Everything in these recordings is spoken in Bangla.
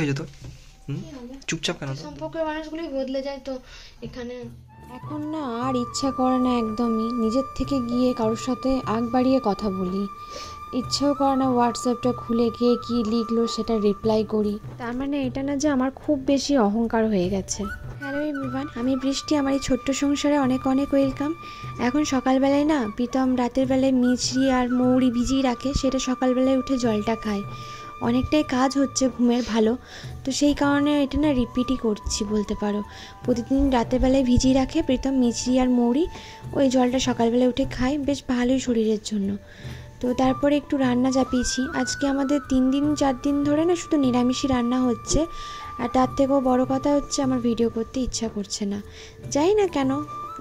হয়েছে তোর? চুপচাপ কেন? সম্পর্কের মানুষগুলোই বদলে যায় তো এখানে। এখন না আর ইচ্ছা করে না একদমই নিজের থেকে গিয়ে কারোর সাথে আগ বাড়িয়ে কথা বলি। ইচ্ছেও করে না হোয়াটসঅ্যাপটা খুলে গিয়ে কী লিখলো সেটা রিপ্লাই করি। তার মানে এটা না যে আমার খুব বেশি অহংকার হয়ে গেছে। হ্যালো এভরিওয়ান, আমি বৃষ্টি। আমার এই ছোট্ট সংসারে অনেক অনেক ওয়েলকাম। এখন সকালবেলায় না প্রীতম রাতের বেলায় মিছরি আর মৌরি ভিজিয়ে রাখে, সেটা সকালবেলায় উঠে জলটা খায়। অনেকটাই কাজ হচ্ছে ঘুমের ভালো, তো সেই কারণে এটা না রিপিটই করছি বলতে পারো। প্রতিদিন রাতের বেলায় ভিজিয়ে রাখে প্রীতম মিছরি আর মৌরি, ওই জলটা সকালবেলায় উঠে খায়, বেশ ভালোই শরীরের জন্য। তো তারপরে একটু রান্না চাপিয়েছি। আজকে আমাদের 3-4 দিন ধরে না শুধু নিরামিষই রান্না হচ্ছে। আর তার থেকেও বড় কথা হচ্ছে আমার ভিডিও করতে ইচ্ছা করছে না। জানি না কেন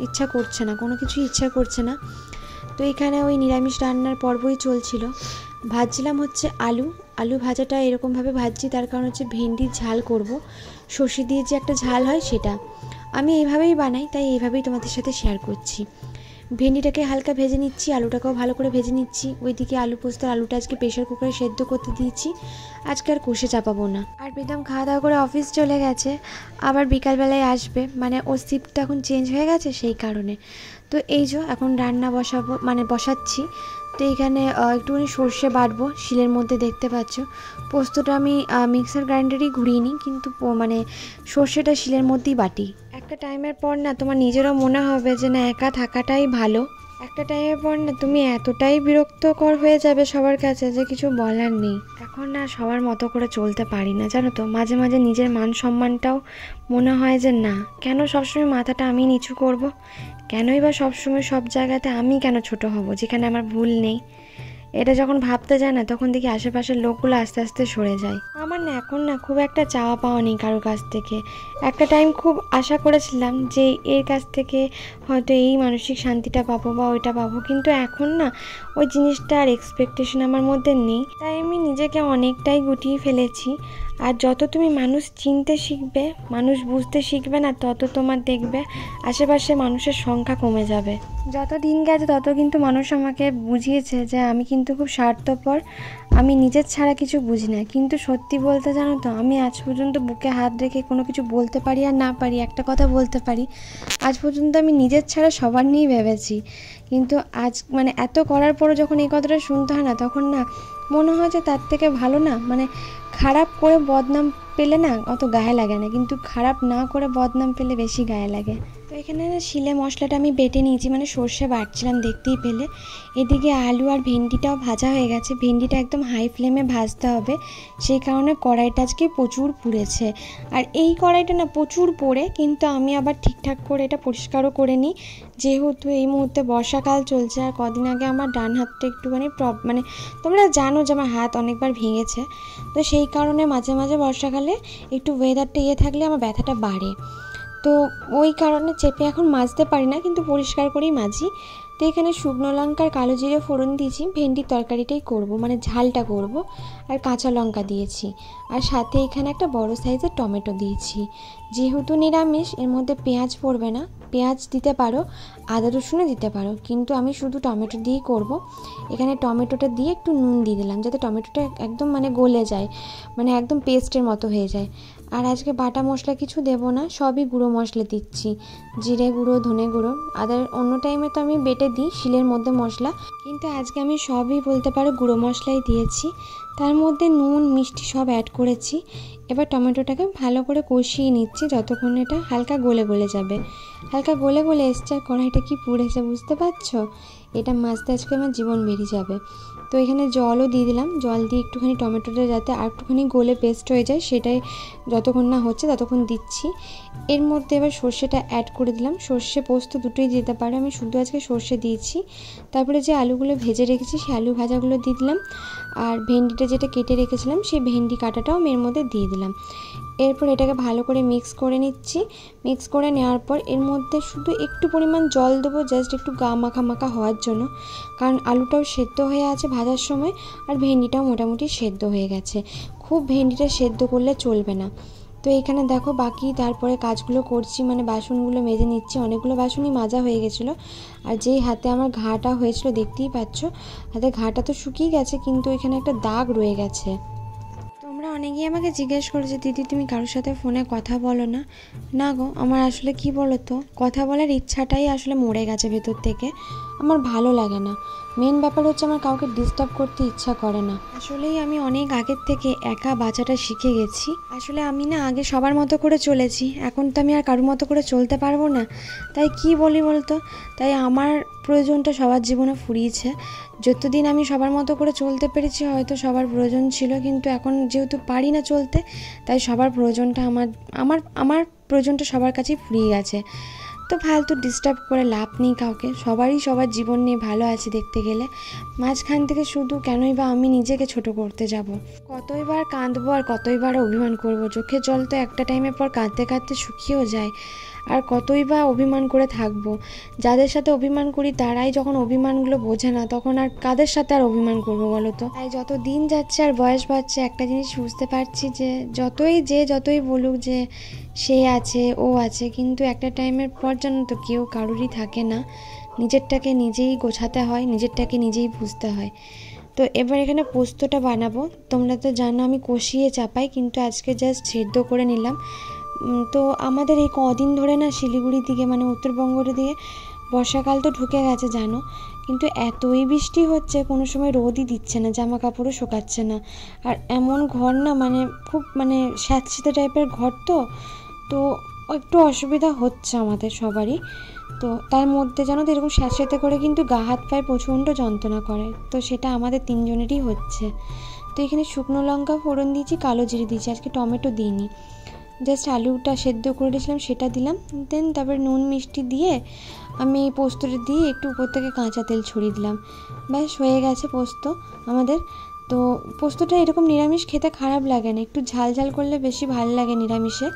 ইচ্ছা করছে না, কোনো কিছুই ইচ্ছা করছে না। তো এখানে ওই নিরামিষ রান্নার পর্বই চলছিল। ভাজছিলাম হচ্ছে আলু ভাজাটা এরকমভাবে ভাজছি তার কারণ হচ্ছে ভেন্ডির ঝাল করব। সর্ষে দিয়ে যে একটা ঝাল হয় সেটা আমি এইভাবেই বানাই, তাই এইভাবেই তোমাদের সাথে শেয়ার করছি। ভেন্ডিটাকে হালকা ভেজে নিচ্ছি, আলুটাকেও ভালো করে ভেজে নিচ্ছি। ওইদিকে আলু পোস্ত আলুটা আজকে প্রেশার কুকারে সেদ্ধ করতে দিয়েছি, আজকে আর কষে চাপাবো না। আর প্রীতম খাওয়া দাওয়া করে অফিস চলে গেছে, আবার বিকালবেলায় আসবে, মানে ওর শিফটটা এখন চেঞ্জ হয়ে গেছে সেই কারণে। তো এই যে এখন রান্না বসাবো, মানে বসাচ্ছি। তো এইখানে একটুখানি সর্ষে বাটবো শিলের মধ্যে, দেখতে পাচ্ছ। পোস্তটা আমি মিক্সার গ্রাইন্ডারেই ঘুরিয়ে নিই, কিন্তু মানে সর্ষেটা শিলের মধ্যেই বাটি। একটা টাইমের পর না তোমার নিজেরও মনে হবে যে না একা থাকাটাই ভালো। একটা টাইমের পর না তুমি এতটাই বিরক্তকর হয়ে যাবে সবার কাছে যে কিছু বলার নেই। এখন না সবার মতো করে চলতে পারি না, জানো তো। মাঝে মাঝে নিজের মান সম্মানটাও মনে হয় যে না, কেন সবসময় মাথাটা আমি নিচু করব, কেনই বা সবসময় সব জায়গাতে আমি কেন ছোট হব যেখানে আমার ভুল নেই। এটা যখন ভাবতে যায় না তখন দেখি আশেপাশের লোকগুলো আস্তে আস্তে সরে যায়। আমার না এখন না খুব একটা চাওয়া পাওয়া নেই কারোর কাছ থেকে। একটা টাইম খুব আশা করেছিলাম যে এর কাছ থেকে হয়তো এই মানসিক শান্তিটা পাবো বা ওইটা পাবো, কিন্তু এখন না ওই জিনিসটা আর এক্সপেকটেশন আমার মধ্যে নেই। তাই আমি নিজেকে অনেকটাই গুটিয়ে ফেলেছি। আর যত তুমি মানুষ চিনতে শিখবে, মানুষ বুঝতে শিখবে না, তত তোমার দেখবে আশেপাশে মানুষের সংখ্যা কমে যাবে। যত দিন গেছে তত কিন্তু মানুষ আমাকে বুঝিয়েছে যে আমি কিন্তু খুব স্বার্থপর, আমি নিজের ছাড়া কিছু বুঝি না। কিন্তু সত্যি বলতে জানো তো, আমি আজ পর্যন্ত বুকে হাত রেখে কোনো কিছু বলতে পারি আর না পারি, একটা কথা বলতে পারি, আজ পর্যন্ত আমি নিজের ছাড়া সবার নিয়েই ভেবেছি। কিন্তু আজ মানে এত করার পরও যখন এই কথাটা শুনতে হয় না, তখন না মনে হয় যে তার থেকে ভালো না, মানে খারাপ করে বদনাম পেলে না অত গায়ে লাগে না, কিন্তু খারাপ না করে বদনাম পেলে বেশি গায়ে লাগে। তো এখানে না শিলে মশলাটা আমি বেটে নিয়েছি, মানে সর্ষে বাটছিলাম দেখতেই পেলে। এদিকে আলু আর ভেন্ডিটাও ভাজা হয়ে গেছে। ভেন্ডিটা একদম হাই ফ্লেমে ভাজতে হবে, সেই কারণে কড়াইটা আজকে প্রচুর পুড়েছে। আর এই কড়াইটা না প্রচুর পোড়ে, কিন্তু আমি আবার ঠিকঠাক করে এটা পরিষ্কারও করে নিই, যেহেতু এই মুহূর্তে বর্ষাকাল চলছে। আর কদিন আগে আমার ডান হাতটা একটুখানি মানে তোমরা জানো যে আমার হাত অনেকবার ভেঙেছে, তো সেই কারণে মাঝে মাঝে বর্ষাকালে একটু ওয়েদারটা থাকলে আমার ব্যথাটা বাড়ে। তো ওই কারণে চেপে এখন মাজতে পারি না, কিন্তু পরিষ্কার করেই মাজি। তো এখানে শুকনো লঙ্কার কালো জিরে ফোড়ন দিয়েছি, ভেন্ডির তরকারিটাই করব, মানে ঝালটা করব। আর কাঁচা লঙ্কা দিয়েছি, আর সাথে এখানে একটা বড় সাইজের টমেটো দিয়েছি। যেহেতু নিরামিষ, এর মধ্যে পেঁয়াজ পড়বে না। পেঁয়াজ দিতে পারো, আদা রসুনও দিতে পারো, কিন্তু আমি শুধু টমেটো দিয়েই করব। এখানে টমেটোটা দিয়ে একটু নুন দিয়ে দিলাম, যাতে টমেটোটা একদম মানে গলে যায়, মানে একদম পেস্টের মতো হয়ে যায়। আর আজকে বাটা মশলা কিছু দেবো না, সবই গুঁড়ো মশলা দিচ্ছি, জিরে গুঁড়ো, ধনে গুঁড়ো। আদার অন্য টাইমে তো আমি বেটে দিই শিলের মধ্যে মশলা, কিন্তু আজকে আমি সবই বলতে পারো গুঁড়ো মশলাই দিয়েছি। তার মধ্যে নুন মিষ্টি সব অ্যাড করেছি। এবার টমেটোটাকে ভালো করে কষিয়ে নিচ্ছি যতক্ষণ এটা হালকা গলে গলে যাবে। হালকা গলে গলে এসছে, আর কড়াইটা কি পুড়েছে বুঝতে পারছো। এটা মাছতে আজকে আমার জীবন বেরিয়ে যাবে। তো এখানে জলও দিয়ে দিলাম, জল দিয়ে একটুখানি টমেটোটা যাতে আর একটুখানি গলে পেস্ট হয়ে যায়, সেটাই যতক্ষণ না হচ্ছে ততক্ষণ দিচ্ছি। এর মধ্যে এবার সর্ষেটা অ্যাড করে দিলাম। সর্ষে পোস্ত দুটোই দিতে পারে, আমি শুধু আজকে সর্ষে দিয়েছি। তারপরে যে আলুগুলো ভেজে রেখেছি সেই আলু ভাজাগুলো দিয়ে দিলাম, আর ভেন্ডিটা যেটা কেটে রেখেছিলাম সেই ভেন্ডি কাটাটাও আমি এর মধ্যে দিয়ে দিলাম। এরপর এটাকে ভালো করে মিক্স করে নিচ্ছি। মিক্স করে নেওয়ার পর এর মধ্যে শুধু একটু পরিমাণ জল দেবো, জাস্ট একটু গা মাখা মাখা হওয়ার জন্য, কারণ আলুটাও সেদ্ধ হয়ে আছে ভাজার সময়, আর ভেন্ডিটাও মোটামুটি সেদ্ধ হয়ে গেছে। খুব ভেন্ডিটা সেদ্ধ করলে চলবে না। তো এখানে দেখো বাকি তারপরে কাজগুলো করছি, মানে বাসনগুলো মেজে নিচ্ছি। অনেকগুলো বাসনই মাজা হয়ে গেছিলো, আর যেই হাতে আমার ঘাটা হয়েছিল দেখতেই পাচ্ছ, হাতে ঘাটা তো শুকিয়ে গেছে, কিন্তু এখানে একটা দাগ রয়ে গেছে। তোমরা তোমরা অনেকেই আমাকে জিজ্ঞেস করেছে দিদি তুমি কারোর সাথে ফোনে কথা বলো না। না গো, আমার আসলে কি বলো তো, কথা বলার ইচ্ছাটাই আসলে মরে গেছে ভেতর থেকে। আমার ভালো লাগে না। মেন ব্যাপার হচ্ছে আমার কাউকে ডিস্টার্ব করতে ইচ্ছা করে না। আসলেই আমি অনেক আগের থেকে একা বাঁচাটা শিখে গেছি। আসলে আমি না আগে সবার মতো করে চলেছি, এখন তো আমি আর কারোর মতো করে চলতে পারবো না। তাই কি বলি বলতো, তাই আমার প্রয়োজনটা সবার জীবনে ফুরিয়েছে। যতদিন আমি সবার মতো করে চলতে পেরেছি হয়তো সবার প্রয়োজন ছিল, কিন্তু এখন যেহেতু পারি না চলতে, তাই সবার প্রয়োজনটা আমার আমার আমার প্রয়োজনটা সবার কাছেই ফুরিয়ে গেছে। তো ফালতু ডিস্টার্ব করে লাভ নেই কাউকে, সবারই সবার জীবন নিয়ে ভালো আছে দেখতে গেলে। মাঝখান থেকে শুধু কেনই বা আমি নিজেকে ছোট করতে যাব? কতইবার কাঁদবো আর কতইবার অভিমান করব? চোখের জল তো একটা টাইমের পর কাঁদতে কাঁদতে শুকিয়েও যায়। আর কতই বা অভিমান করে থাকবো? যাদের সাথে অভিমান করি তারাই যখন অভিমানগুলো বোঝে না, তখন আর কাদের সাথে আর অভিমান করবো বলো তো? তাই যত দিন যাচ্ছে আর বয়স বাড়ছে, একটা জিনিস বুঝতে পারছি যে যতই বলুক যে সে আছে ও আছে, কিন্তু একটা টাইমের পর জানো তো কেউ কারোরই থাকে না। নিজেরটাকে নিজেই গোছাতে হয়, নিজেরটাকে নিজেই বুঝতে হয়। তো এবার এখানে পোস্তটা বানাবো। তোমরা তো জানো আমি কষিয়ে চাপাই, কিন্তু আজকে জাস্ট সেদ্ধ করে নিলাম। তো আমাদের এই কদিন ধরে না শিলিগুড়ির দিকে মানে উত্তরবঙ্গের দিকে বর্ষাকাল তো ঢুকে গেছে জানো, কিন্তু এতই বৃষ্টি হচ্ছে, কোনো সময় রোদই দিচ্ছে না, জামা কাপড়ও শোকাচ্ছে না। আর এমন ঘর না মানে খুব মানে স্যাঁতসেঁতে টাইপের ঘর, তো একটু অসুবিধা হচ্ছে আমাদের সবারই। তো তার মধ্যে জানো তো এরকম স্যাঁতসেঁতে করে কিন্তু গা হাত পায়ে প্রচণ্ড যন্ত্রণা করে, তো সেটা আমাদের তিনজনেরই হচ্ছে। তো এখানে শুকনো লঙ্কা ফোড়ন দিয়েছি, কালো জিরে দিয়েছি, আজকে টমেটো দিইনি। জাস্ট আলুটা সেদ্ধ করে দিয়েছিলাম সেটা দিলাম, দেন তারপর নুন মিষ্টি দিয়ে আমি এই পোস্তটা দিয়ে একটু উপর থেকে কাঁচা তেল ছড়িয়ে দিলাম। ব্যাস হয়ে গেছে পোস্ত আমাদের। তো পোস্তটা এরকম নিরামিষ খেতে খারাপ লাগে না, একটু ঝাল ঝাল করলে বেশি ভালো লাগে নিরামিষে।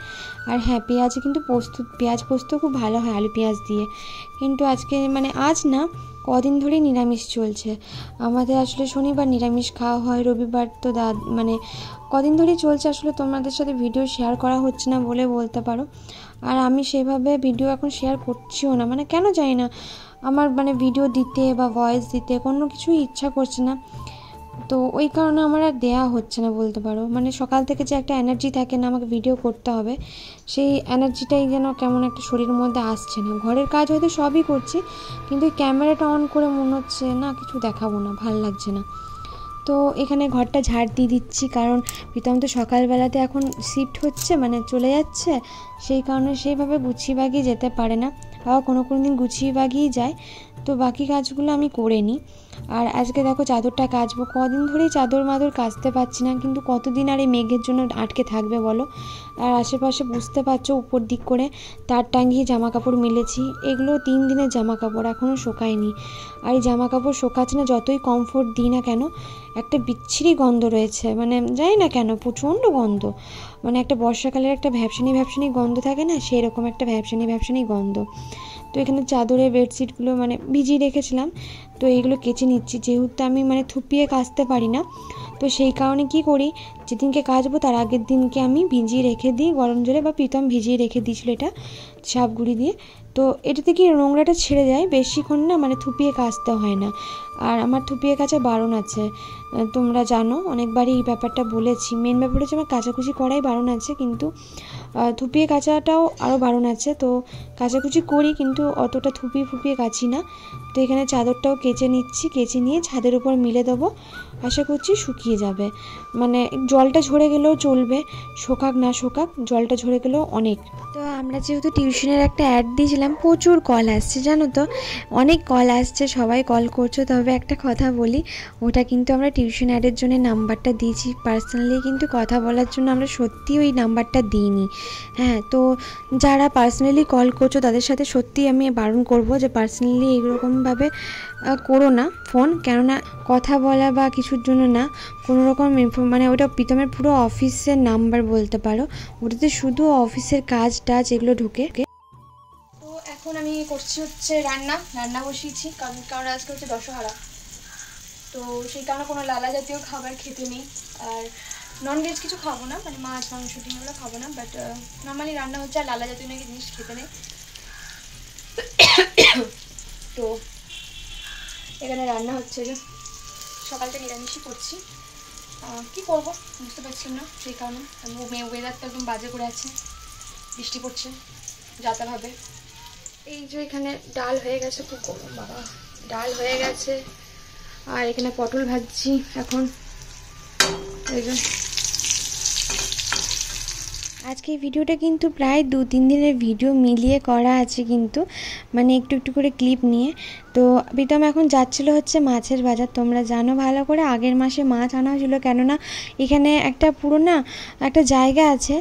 আর হ্যাঁ, পেঁয়াজে কিন্তু পেঁয়াজ পোস্ত খুব ভালো হয় আলু পেঁয়াজ দিয়ে। কিন্তু আজকে মানে আজ না, কদিন ধরেই নিরামিষ চলছে আমাদের। আসলে শনিবার নিরামিষ খাওয়া হয়, রবিবার তো মানে কদিন ধরেই চলছে। আসলে তোমাদের সাথে ভিডিও শেয়ার করা হচ্ছে না বলে বলতে পারো। আর আমি সেভাবে ভিডিও এখন শেয়ার করছিও না, মানে কেন জানি না, আমার মানে ভিডিও দিতে বা ভয়েস দিতে কোনো কিছুই ইচ্ছা করছে না। তো ওই কারণে আমার আর দেওয়া হচ্ছে না বলতে পারো। মানে সকাল থেকে যে একটা এনার্জি থাকে না আমাকে ভিডিও করতে হবে, সেই এনার্জিটাই যেন কেমন একটা শরীরের মধ্যে আসছে না। ঘরের কাজ হয়তো সবই করছি, কিন্তু ক্যামেরাটা অন করে মনে হচ্ছে না কিছু দেখাবো না, ভাল লাগছে না। তো এখানে ঘরটা ঝাড় দিয়ে দিচ্ছি, কারণ প্রীতম তো সকালবেলাতে এখন শিফট হচ্ছে মানে চলে যাচ্ছে, সেই কারণে সেইভাবে গুছিয়ে বাগিয়ে যেতে পারে না। আবার কোনো দিন গুছিয়ে বাগিয়েই যায়, তো বাকি কাজগুলো আমি করে নিই। আর আজকে দেখো চাদরটা কাচবো, কদিন ধরেই চাদর মাদর কাচতে পারছি না, কিন্তু কতদিন আর এই মেঘের জন্য আটকে থাকবে বলো। আর আশেপাশে বুঝতে পারছো উপর দিক করে তার টাঙ্গিয়ে জামা কাপড় মেলেছি, এগুলো 3 দিনের জামা কাপড় এখনও শোকায়নি। আর এই জামা কাপড় শোকাচ্ছে না, যতই কমফোর্ট দিই না কেন একটা বিচ্ছিরি গন্ধ রয়েছে, মানে জানি না কেন প্রচণ্ড গন্ধ, মানে একটা বর্ষাকালের একটা ভ্যাপসানি গন্ধ থাকে না, সেই রকম একটা ভ্যাপসানি গন্ধ। তো এখানে চাদরে বেডশিটগুলো মানে ভিজিয়ে রেখেছিলাম, তো এইগুলো কেচে নিচ্ছি। যেহেতু আমি মানে থুপিয়ে কাচতে পারি না, তো সেই কারণে কি করি, যেদিনকে কাচবো তার আগের দিনকে আমি ভিজিয়ে রেখে দিই গরম জলে, বা প্রীতম ভিজিয়ে রেখে দিয়েছিল এটা সাপ গুঁড়ি দিয়ে। তো এটাতে কি নোংরাটা ছেড়ে যায়, বেশিক্ষণ না মানে থুপিয়ে কাচতে হয় না। আর আমার থুপিয়ে কাচা বারণ আছে, তোমরা জানো অনেকবারই এই ব্যাপারটা বলেছি। মেন ব্যাপার হচ্ছে আমার কাচাকুচি করাই বারণ আছে, কিন্তু থুপিয়ে কাচাটাও আরও বারণ আছে। তো কাচাকুচি করি কিন্তু অতটা ফুপিয়ে কাচি না। তো এখানে চাদরটাও কেচে নিচ্ছি, কেচে নিয়ে ছাদের উপর মিলে দেবো, আশা করছি শুকিয়ে যাবে। মানে জলটা ঝরে গেলেও চলবে, শোকাক না শোকাক, জলটা ঝরে গেলেও অনেক। তো আমরা যেহেতু টিউশনের একটা অ্যাড দিয়েছিলাম, প্রচুর কল আসছে জানো তো, অনেক কল আসছে, সবাই কল করছো। তবে একটা কথা বলি, ওটা কিন্তু আমরা টিউশন অ্যাডের জন্য নাম্বারটা দিয়েছি, পার্সোনালি কিন্তু কথা বলার জন্য আমরা সত্যি ওই নাম্বারটা দিইনি। হ্যাঁ, তো যারা পার্সোনালি কল করছো তাদের সাথে সত্যি আমি বারণ করব যে পার্সোনালি এইরকমভাবে করো না ফোন, কেননা কথা বলা বা কিছুর জন্য না, কোনো রকম মানে ওটা প্রীতমের পুরো অফিসের নাম্বার বলতে পারো, ওটাতে শুধু অফিসের কাজ টাজ এগুলো ঢোকে। তো এখন আমি করছি হচ্ছে রান্না বসিয়েছি, কারণ আজকে হচ্ছে দশহরা, তো সেই কারণে কোনো লালা জাতীয় খাবার খেতে নেই। আর ননভেজ কিছু খাবো না, মানে মাছ মাংস ডিমগুলো খাবো না, বাট নর্মালি রান্না হচ্ছে, আর লালা জাতীয় নাকি জিনিস খেতে নেই। তো এখানে রান্না হচ্ছে যে সকালটা নিরামিষই করছি, কি করবো বুঝতে পারছিলাম না, সেই কারণে ওয়েদারটা একদম বাজে করে আছে, বৃষ্টি পড়ছে যাতাভাবে। এই যে এখানে ডাল হয়ে গেছে, খুব গরম বাবা, ডাল হয়ে গেছে। আর এখানে পটল ভাজছি এখন। এই যে আজকে এই ভিডিওটা কিন্তু প্রায় 2-3 দিনের ভিডিও মিলিয়ে করা আছে, কিন্তু মানে একটু একটু করে ক্লিপ নিয়ে। তো প্রীতম এখন যাচ্ছিলো হচ্ছে মাছের বাজার। তোমরা জানো ভালো করে আগের মাসে মাছ আনা হয়েছিলো, কেননা এখানে একটা পুরো না একটা জায়গা আছে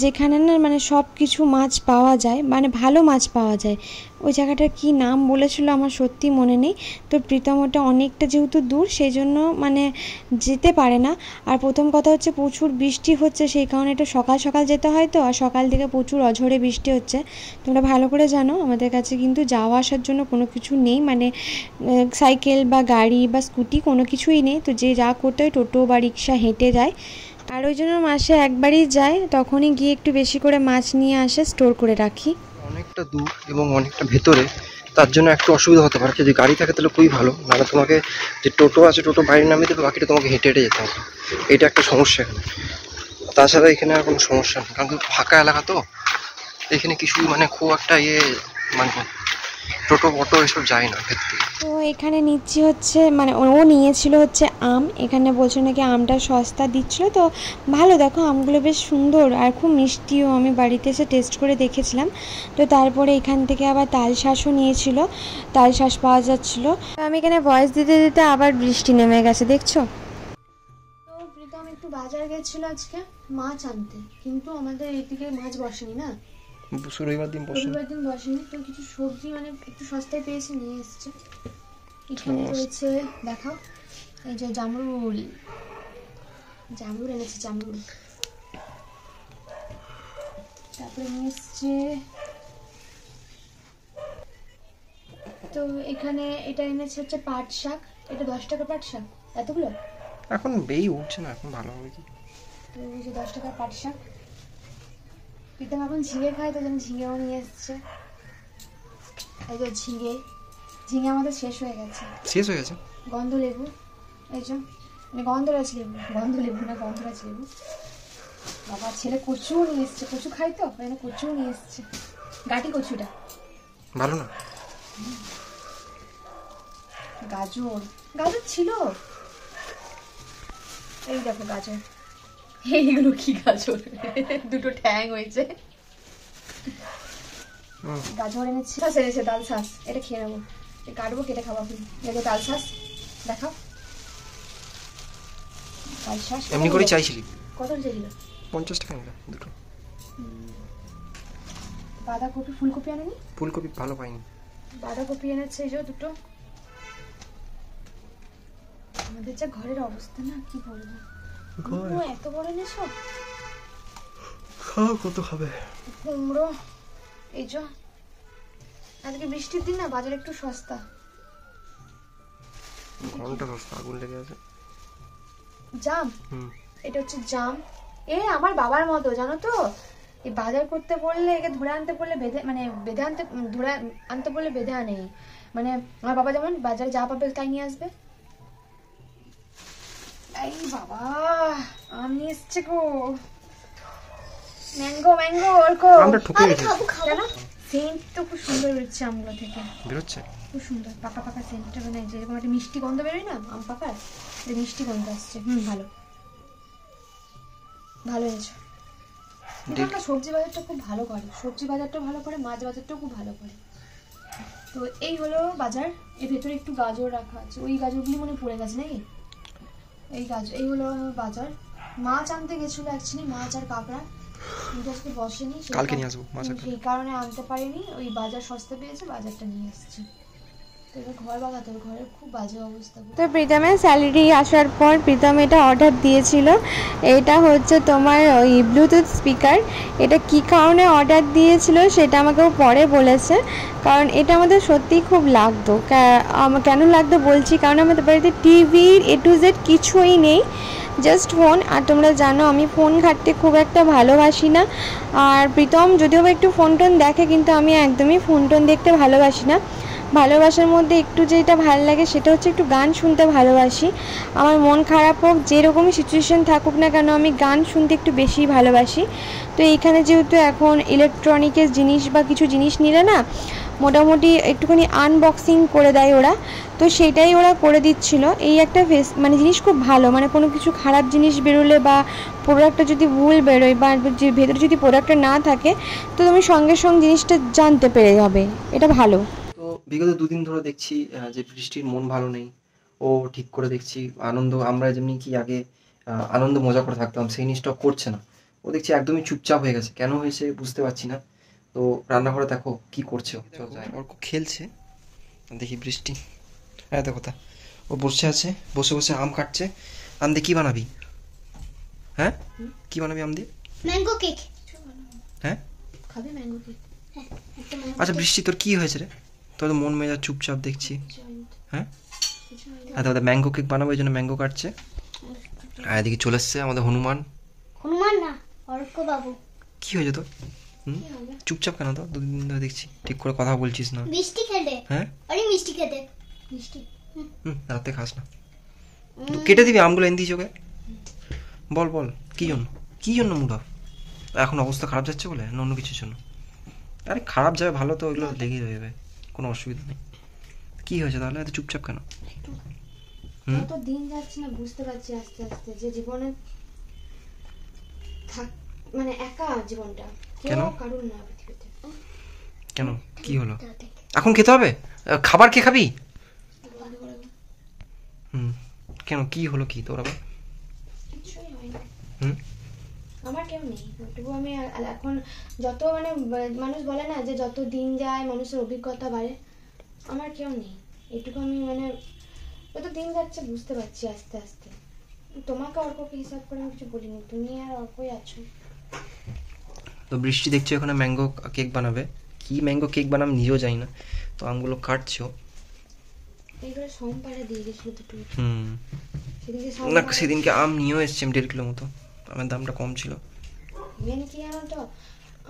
যেখানে না মানে সব কিছু মাছ পাওয়া যায়, মানে ভালো মাছ পাওয়া যায়। ওই জায়গাটার কী নাম বলেছিল আমার সত্যি মনে নেই। তো প্রীতম ওটা অনেকটা যেহেতু দূর সেই জন্য মানে যেতে পারে না। আর প্রথম কথা হচ্ছে প্রচুর বৃষ্টি হচ্ছে, সেই কারণে একটু সকাল সকাল যেতে হয়। তো আর সকাল থেকে প্রচুর অঝোরে বৃষ্টি হচ্ছে। তোমরা ভালো করে জানো আমাদের কাছে কিন্তু যাওয়া আসার জন্য কোনো কিছু নেই, মানে সাইকেল বা গাড়ি বা স্কুটি কোনো কিছুই নেই। তো যে যা করতে হয় টোটো বা রিক্সা, হেঁটে যায়। আর ওই জন্য মাসে একবারই যায়, তখনই গিয়ে একটু বেশি করে মাছ নিয়ে আসে, স্টোর করে রাখি। অনেকটা দূর এবং অনেকটা ভেতরে, তার জন্য একটু অসুবিধা হতে পারে। যদি গাড়ি থাকে তাহলে খুবই ভালো, নাহলে তোমাকে যে টোটো আছে টোটো বাইরে নামিয়ে দেবে, বাকিটা তোমাকে হেঁটে হেঁটে যেতে হবে। এটা একটা সমস্যা এখানে। তাছাড়া এখানে আর কোনো সমস্যা নেই, কারণ ফাঁকা এলাকা তো এখানে কিছু মানে খুব একটা মানে টোটো অটো এসব যায় না ভেতর থেকে। তো এখানে নিচ্ছি হচ্ছে মানে ও নিয়েছিল হচ্ছে আম। এখানে বলছিল নাকি আমটা সস্তা দিচ্ছিলো, তো ভালো। দেখো আমগুলো বেশ সুন্দর আর খুব মিষ্টিও, আমি বাড়িতে এসে টেস্ট করে দেখেছিলাম। তো তারপরে এখান থেকে আবার তালশাঁসও নিয়েছিল, তালশাঁস পাওয়া যাচ্ছিলো। তো আমি এখানে ভয়েস দিতে দিতে আবার বৃষ্টি নেমে গেছে, দেখছো। তো প্রীতম একটু বাজার গেছিলো আজকে মাছ আনতে, কিন্তু আমাদের এদিকে মাছ বসেনি না, রবিবার দিন বসেনি। তো কিছু সবজি মানে একটু সস্তায় পেয়েছে, নিয়ে এসছে। এখানে রয়েছে দেখাও, এই যে জামরুল এনেছে, জামরুল। তারপরে নিয়ে এসছে, তো এখানে এটা এনেছে হচ্ছে পাট শাক। এটা 10 টাকা পাট শাক, এতগুলো এখন বেই উঠছে না, এখন ভালো হবে কি। তো এই যে 10 টাকা পাট শাক। প্রীতম এখন ঝিঙে খায়, তো যেন ঝিঙেও নিয়ে এসছে। এই যে ঝিঙে আমাদের শেষ হয়ে গেছে। গন্ধ লেবু, এই যে মানে গন্ধরাজ লেবু বাবা, ছেলে কচুও নিয়ে এসছে, কচু খাই তো এখানে কচুও নিয়ে এসছে, গাটি কচুটা ভালো না। গাজর ছিল, এই দেখো গাজর। এইগুলো কি গাজর, দুটো ঠ্যাং হয়েছে। গাজর এনেছে, ডাল শাঁস। এটা খেয়ে নেবো, কাটবো, কেটে খাবো। দেখো ডাল শাঁস দেখাও, ডাল শাঁস এমনি করে চাইছিলি কত চাইছিল? 50 টাকা নিলাম দুটো। বাঁধাকপি, ফুলকপি আনেনি? ফুলকপি ভালো পাইনি। বাঁধাকপি এনেছে এই যে দুটো। আমাদের যা ঘরের অবস্থা না, কি বলবো। এত বড় এনেছো, খাও কত খাবে। কুমড়ো, এই যে আজকে বৃষ্টির দিন না, বাজার একটু সস্তা। গরমটা সস্তা, আগুন লেগে আছে। জাম, এটা হচ্ছে জাম। আমার বাবার মতো জানো তো, এই বাজার করতে বললে, একে ধরে আনতে বললে ধরে আনতে বললে বেঁধে আনে। মানে আমার বাবা যেমন বাজারে যা পাবে তাই নিয়ে আসবে। এই বাবা, আম নিয়ে এসছে গো, ম্যাঙ্গো ওরকো। আমরা ঠকে গেছি কেন? সেন্ট তো খুব সুন্দর বেরোচ্ছে আমগুলো থেকে, বেরোচ্ছে খুব সুন্দর পাকা পাকা সেন্টটা, মানে যেরকম একটা মিষ্টি গন্ধ বেরোয় না আম পাকার, মিষ্টি গন্ধ আসছে। ভালো হয়েছে। সবজি বাজারটা খুব ভালো করে, সবজি বাজারটাও ভালো করে, মাছ বাজারটাও খুব ভালো করে। তো এই হলো বাজার। এর ভেতরে একটু গাজর রাখা আছে, ওই গাজরগুলি মনে পড়ে গেছে নাকি। এই হলো বাজার। মাছ আনতে গেছিল অ্যাকচুয়ালি, মাছ আর কাঁকড়া, কিন্তু আজকে বসেনি, কালকে নিয়ে আসবো মাছ। সেই কারণে আনতে পারিনি। ওই বাজার সস্তা পেয়েছে, বাজারটা নিয়ে এসেছে। খুব বাজে অবস্থা। তো প্রীতমের স্যালারি আসার পর প্রীতম এটা অর্ডার দিয়েছিল। এটা হচ্ছে তোমার ওই ব্লুটুথ স্পিকার। এটা কি কারণে অর্ডার দিয়েছিল সেটা আমাকেও পরে বলেছে, কারণ এটা আমাদের সত্যিই খুব লাগতো। কেন লাগতো বলছি, কারণ আমাদের বাড়িতে টিভির A to Z কিছুই নেই, জাস্ট ফোন। আর তোমরা জানো আমি ফোন ঘাঁটতে খুব একটা ভালোবাসি না। আর প্রীতম যদিও একটু ফোন টোন দেখে, কিন্তু আমি একদমই ফোন টোন দেখতে ভালোবাসি না। ভালোবাসার মধ্যে একটু যেটা ভালো লাগে সেটা হচ্ছে একটু গান শুনতে ভালোবাসি। আমার মন খারাপ হোক, যেরকমই সিচুয়েশন থাকুক না কেন, আমি গান শুনতে একটু বেশি ভালোবাসি। তো এইখানে যেহেতু এখন ইলেকট্রনিকের জিনিস বা কিছু জিনিস নিলে না মোটামুটি একটুখানি আনবক্সিং করে দেয় ওরা, তো সেটাই ওরা করে দিচ্ছিল। এই একটা মানে জিনিস খুব ভালো, মানে কোনো কিছু খারাপ জিনিস বেরোলে বা প্রোডাক্টটা যদি ভুল বেরোয় বা যে ভেতরে যদি প্রোডাক্টটা না থাকে, তো তুমি সঙ্গে সঙ্গে জিনিসটা জানতে পেরে যাবে, এটা ভালো। তো বিগত 2 দিন ধরে দেখছি যে বৃষ্টির মন ভালো নেই। ও ঠিক করে দেখছি আনন্দ, আমরা যেমনি কি আগে আনন্দ মজা করে থাকতাম, সেই জিনিসটা করছে না। ও দেখছি একদমই চুপচাপ হয়ে গেছে, কেন হয়েছে বুঝতে পারছি না। তো রান্নাঘরে দেখো কি করছে ও। চল যাই, ওর খুব খেলছে। দেখি বৃষ্টি, হ্যাঁ দেখো তা, ও বসে আছে, বসে বসে আম কাটছে। আম দিয়ে কি বানাবি? হ্যাঁ কি বানাবি আম দিয়ে? Mango cake. হ্যাঁ খাবে ম্যাঙ্গো কেক? হ্যাঁ। আচ্ছা বৃষ্টি, তোর কি হয়েছে রে? তোর তো মন মেজাজ চুপচাপ দেখছি। হ্যাঁ আচ্ছা, ওদের ম্যাঙ্গো কেক বানাবো, এই জন্য ম্যাঙ্গো কাটছে। আর এদিকে চলে এসছে আমাদের হনুমান। হনুমান না, অর্ক বাবু। কি হয়েছে তোর? চুপচাপ কেন? তো 2 দিন ধরে দেখছি ঠিক করে কথা বলছিস না। মিষ্টি খেতে। হ্যাঁ আরে মিষ্টি খেতে। মিষ্টি। রাতে খাস না? তুই কেটে দিবি আমগুলো, এনে দিস ওকে। বল বল কি জন্য, কি জন্য মুড অফ? এখন অবস্থা খারাপ যাচ্ছে বলে না অন্য কিছুর জন্য? আরে খারাপ যাবে ভালো তো ওইগুলো লেগেই রইবে, কোনো অসুবিধা নেই। কি হয়েছে তাহলে এত চুপচাপ কেন? যত দিন যাচ্ছে না বুঝতে পারছি আস্তে আস্তে যে জীবনে মানে একা জীবনটা, কেন কারণ না পৃথিবীতে। কেন কি হলো? এখন খেতে হবে? খাবার কে খাবি? কেন কি হলো কি তোর আবার? আমার কেউ নেই ওটুকু। আমি এখন যত মানে মানুষ বলে না যে যত দিন যায় মানুষের অভিজ্ঞতা বাড়ে, আমার কেউ নেই এটুকু। আমি মানে যত দিন যাচ্ছে বুঝতে পারছি আস্তে আস্তে। তোমাকে অর্ককে হিসাব করে আমি কিছু বলিনি, তুমি আর অর্কই আছো। তো বৃষ্টি দেখছো এখানে ম্যাঙ্গো কেক বানাবে। কি ম্যাঙ্গো কেক বানাবে নিজেও জানি না। তো আমগুলো কাটছো। এইগুলো সোমবারে দিয়ে গেছিল দুটো। না সেদিনকে আম নিয়েও এসছি আমি 1.5 কিলো মতো, আমার দামটা কম ছিল। মেন কি জানো তো,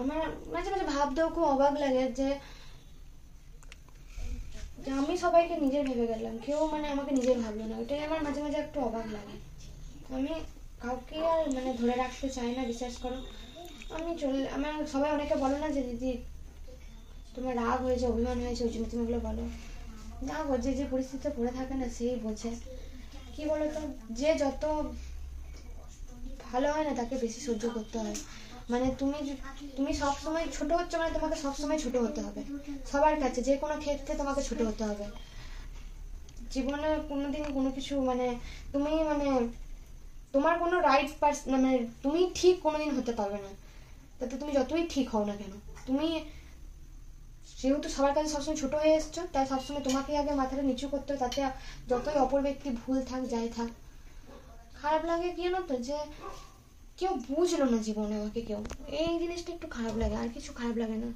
আমার মাঝে মাঝে ভাবতেও খুব অবাক লাগে যে আমি সবাইকে নিজের ভেবে গেলাম, কেউ মানে আমাকে নিজের ভাবলো না। ওটাই আমার মাঝে মাঝে একটু অবাক লাগে। আমি কাউকে আর মানে ধরে রাখতে চাই না, বিশ্বাস করো। আমি আমার সবাই অনেকে বলো না যে দিদি তোমার রাগ হয়েছে, অভিমান হয়েছে, ওই জন্য তুমি ওগুলো বলো না। যে যে পরিস্থিতিতে পড়ে থাকে না সেই বোঝে। কি বলো তো, যে যত ভালো হয় না তাকে বেশি সহ্য করতে হয়। মানে তুমি সবসময় ছোট হচ্ছে, মানে তোমাকে সবসময় ছোট হতে হবে সবার কাছে, যে কোনো ক্ষেত্রে তোমাকে ছোট হতে হবে। জীবনে কোনোদিন কোনো কিছু মানে তুমি মানে তোমার কোনো রাইট পার্সন মানে তুমি ঠিক কোনোদিন হতে পারবে না, তাতে তুমি যতই ঠিক হও না কেন। তুমি যেহেতু সবার কাছে সবসময় ছোট হয়ে এসছো, তাই সবসময় তোমাকে আগে মাথাটা নিচু করতে হবে, তাতে যতই অপর ব্যক্তি ভুল থাক যাই থাক। খারাপ লাগে কি জানো তো, যে কেউ বুঝলো না জীবনে আমাকে কেউ, এই জিনিসটা একটু খারাপ লাগে, আর কিছু খারাপ লাগে না।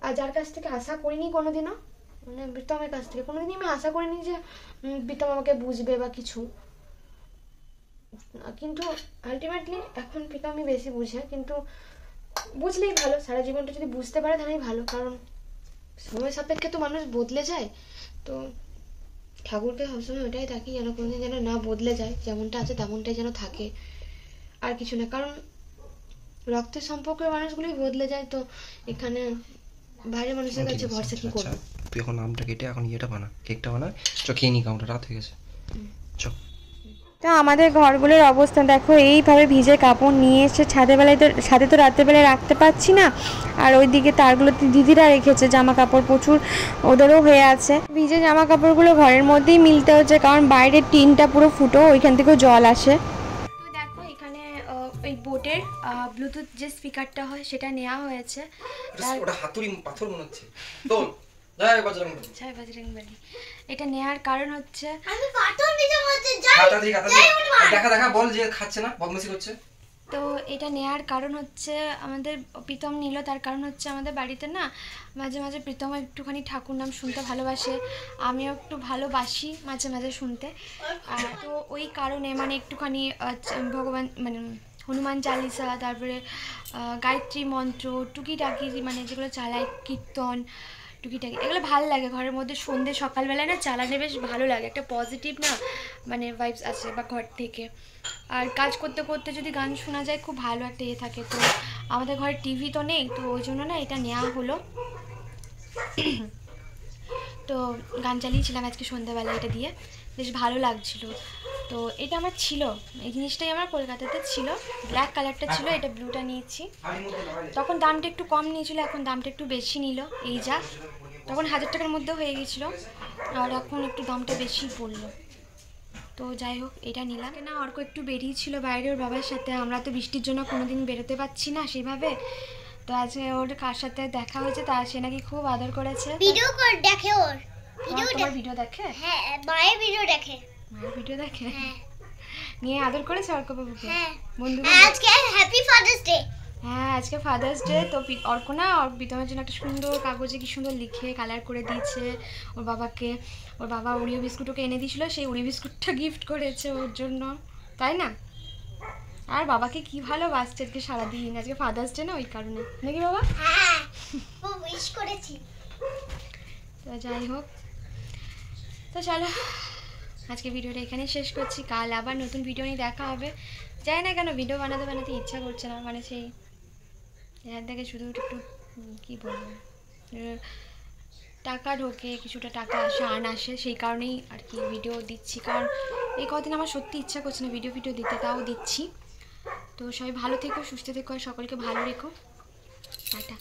আর যার কাছ থেকে আশা করিনি কোনোদিনও, মানে প্রীতমের কাছ থেকে কোনোদিনই আমি আশা করিনি যে প্রীতম আমাকে বুঝবে বা কিছু, কিন্তু আলটিমেটলি এখন প্রীতমই বেশি বুঝে। কিন্তু বুঝলেই ভালো, সারা জীবনটা যদি বুঝতে পারে তাহলেই ভালো, কারণ সময় সাপেক্ষে তো মানুষ বদলে যায়। তো ঠাকুরকে সবসময় ওটাই থাকি যেন কোনোদিন যেন না বদলে যায়, যেমনটা আছে তেমনটাই যেন থাকে, আর কিছু না। কারণ রক্তের সম্পর্কের মানুষগুলোই বদলে যায়, তো এখানে বাইরের মানুষের কাছে ভরসা কি করবো। তুই এখন আমটা কেটে এখন ইয়েটা বানা, কেকটা বানা, চ খেয়ে নি, কাউন্টার রাত হয়ে গেছে, চ। তো আমাদের ঘরগুলোর অবস্থা দেখো, এইভাবে ভিজে কাপড় নিয়ে এসে ছাদে তো রাত্রেবেলায় রাখতে পারছি না। আর ওইদিকে তারগুলোতে দিদিরা রেখেছে জামা কাপড়, প্রচুর ওদেরও হয়ে আছে। ভিজে জামা কাপড়গুলো ঘরের মধ্যেই মিলতে হচ্ছে, কারণ বাইরের টিনটা পুরো ফুটো, ওইখান থেকেও জল আসে। তো দেখো এখানে ওই বোটের ব্লুটুথ যে স্পিকারটা হয় সেটা নেওয়া হয়েছে। ওটা হাতুড়ি পাথর মনে হচ্ছে। তোল জয় বজরংবলী, জয় বজরংবলী। এটা নেওয়ার কারণ হচ্ছে আমি পাথর নিতে বলতে দেখা বল যে খাচ্ছে না, বদমাশি করছে। তো এটা নেওয়ার কারণ হচ্ছে আমাদের প্রীতম নিল, তার কারণ হচ্ছে আমাদের বাড়িতে না মাঝে মাঝে প্রীতম একটুখানি ঠাকুর নাম শুনতে ভালোবাসে, আমিও একটু ভালোবাসি মাঝে মাঝে শুনতে। আর তো ওই কারণে মানে একটুখানি ভগবান মানে হনুমান চালিসা, তারপরে গায়ত্রী মন্ত্র টুকিটাকি মানে যেগুলো চালায়, কীর্তন টুকিটাকি এগুলো ভালো লাগে ঘরের মধ্যে সন্ধ্যে সকালবেলায় না চালানে বেশ ভালো লাগে, একটা পজিটিভ না মানে ভাইবস আছে বা ঘর থেকে। আর কাজ করতে করতে যদি গান শোনা যায় খুব ভালো একটা ইয়ে থাকে। তো আমাদের ঘরে টিভি তো নেই, তো ওই জন্য না এটা নেওয়া হলো। তো গান চালিয়েছিলাম আজকে সন্ধ্যাবেলা এটা দিয়ে, বেশ ভালো লাগছিল। তো এটা আমার ছিল, এই জিনিসটাই আমার কলকাতাতে ছিল, ব্ল্যাক কালারটা ছিল, এটা ব্লুটা নিয়েছি। তখন দামটা একটু কম নিয়েছিল, এখন দামটা একটু বেশি নিল। এই যা তখন 1000 টাকার মধ্যে হয়ে গেছিলো, আর এখন একটু দামটা বেশি পড়লো। তো যাই হোক এটা নিলাম। না অর্ক একটু বেরিয়েছিল বাইরে ওর বাবার সাথে, আমরা তো বৃষ্টির জন্য কোনোদিন বেরোতে পারছি না সেভাবে। তো আজকে ওর কার সাথে দেখা হয়েছে, তার সে নাকি খুব আদর করেছে। ভিডিও কর দেখে, ওর তোমার ভিডিও দেখে? হ্যাঁ, মায়ের ভিডিও দেখে। মায়ের ভিডিও দেখে? হ্যাঁ, নিয়ে আদর করেছে অর্ক বাবুকে? হ্যাঁ। বন্ধু আজকে হ্যাপি ফাদার্স ডে। হ্যাঁ আজকে ফাদার্স ডে। তো অর্ক না ওর বিতমের জন্য একটা সুন্দর কাগজে কি সুন্দর লিখে কালার করে দিয়েছে ওর বাবাকে। ওর বাবা ওরিও বিস্কুটকে এনে দিয়েছিল, সেই ওরিও বিস্কুটটা গিফট করেছে ওর জন্য, তাই না? আর বাবাকে কি ভালোবাসছে আজকে সারাদিন, আজকে ফাদার্স ডে না ওই কারণে, নাকি বাবা? হ্যাঁ, ও উইশ করেছি। তো যাই হোক, তো চলো আজকে ভিডিওটা এখানেই শেষ করছি। কাল আবার নতুন ভিডিও নিয়ে দেখা হবে। জানি না কেন ভিডিও বানাতে বানাতে ইচ্ছা করছে না, মানে সেই এখান থেকে শুধু একটু কী বলবো, টাকা ঢোকে, কিছুটা টাকা আসে, আর্ন আসে, সেই কারণেই আর কি ভিডিও দিচ্ছি। কারণ এই কদিন আমার সত্যি ইচ্ছা করছে না ভিডিও দিতে, তাও দিচ্ছি। তো সবাই ভালো থেকো, সুস্থ থেকো, আর সকলকে ভালো রেখো। টাটা।